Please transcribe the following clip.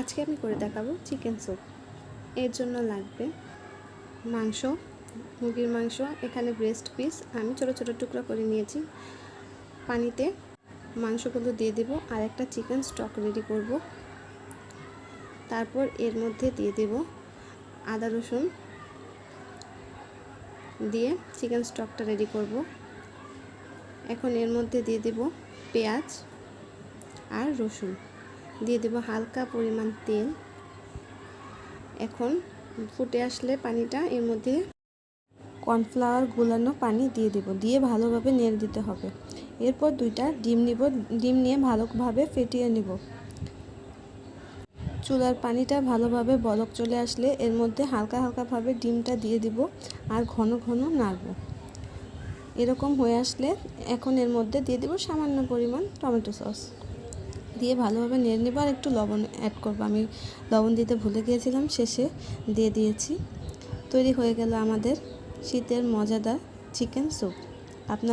আজকে আমি করে দেখাবো চিকেন স্যুপ। এর জন্য লাগবে মাংস, মুরগির মাংস। এখানে ব্রেস্ট পিস আমি ছোট ছোট টুকরা করে নিয়েছি। পানিতে মাংসগুলো দিয়ে দেব আর একটা চিকেন স্টক রেডি করব। তারপর এর মধ্যে দিয়ে দেব আদা রসুন দিয়ে চিকেন স্টকটা রেডি করব। এখন এর মধ্যে দিয়ে দেব পেঁয়াজ আর রসুন, দিয়ে দেব হালকা পরিমাণ তেল। এখন ফুটে আসলে পানিটা এর মধ্যে কর্নফ্লাওয়ার গুলানো পানি দিয়ে দেব, দিয়ে ভালোভাবে নেড়ে দিতে হবে। এরপর 2টা ডিম নিব, ডিম নিয়ে ভালোভাবে ফেটিয়ে নেব। চুলার পানিটা ভালোভাবে বলক চলে আসলে এর মধ্যে হালকা হালকাভাবে ডিমটা দিয়ে দিব আর ঘন ঘন নাড়ব। এরকম হয়ে আসলে এখন এর মধ্যে দিয়ে দেব সামান্য পরিমাণ টমেটো সস, দিয়ে ভালোভাবে নেড়ে নেব। আর একটু লবণ অ্যাড করব, আমি লবণ দিতে ভুলে গিয়েছিলাম, শেষে দিয়ে দিয়েছি। তৈরি হয়ে গেল আমাদের শীতের মজাদার চিকেন স্যুপ। আপনার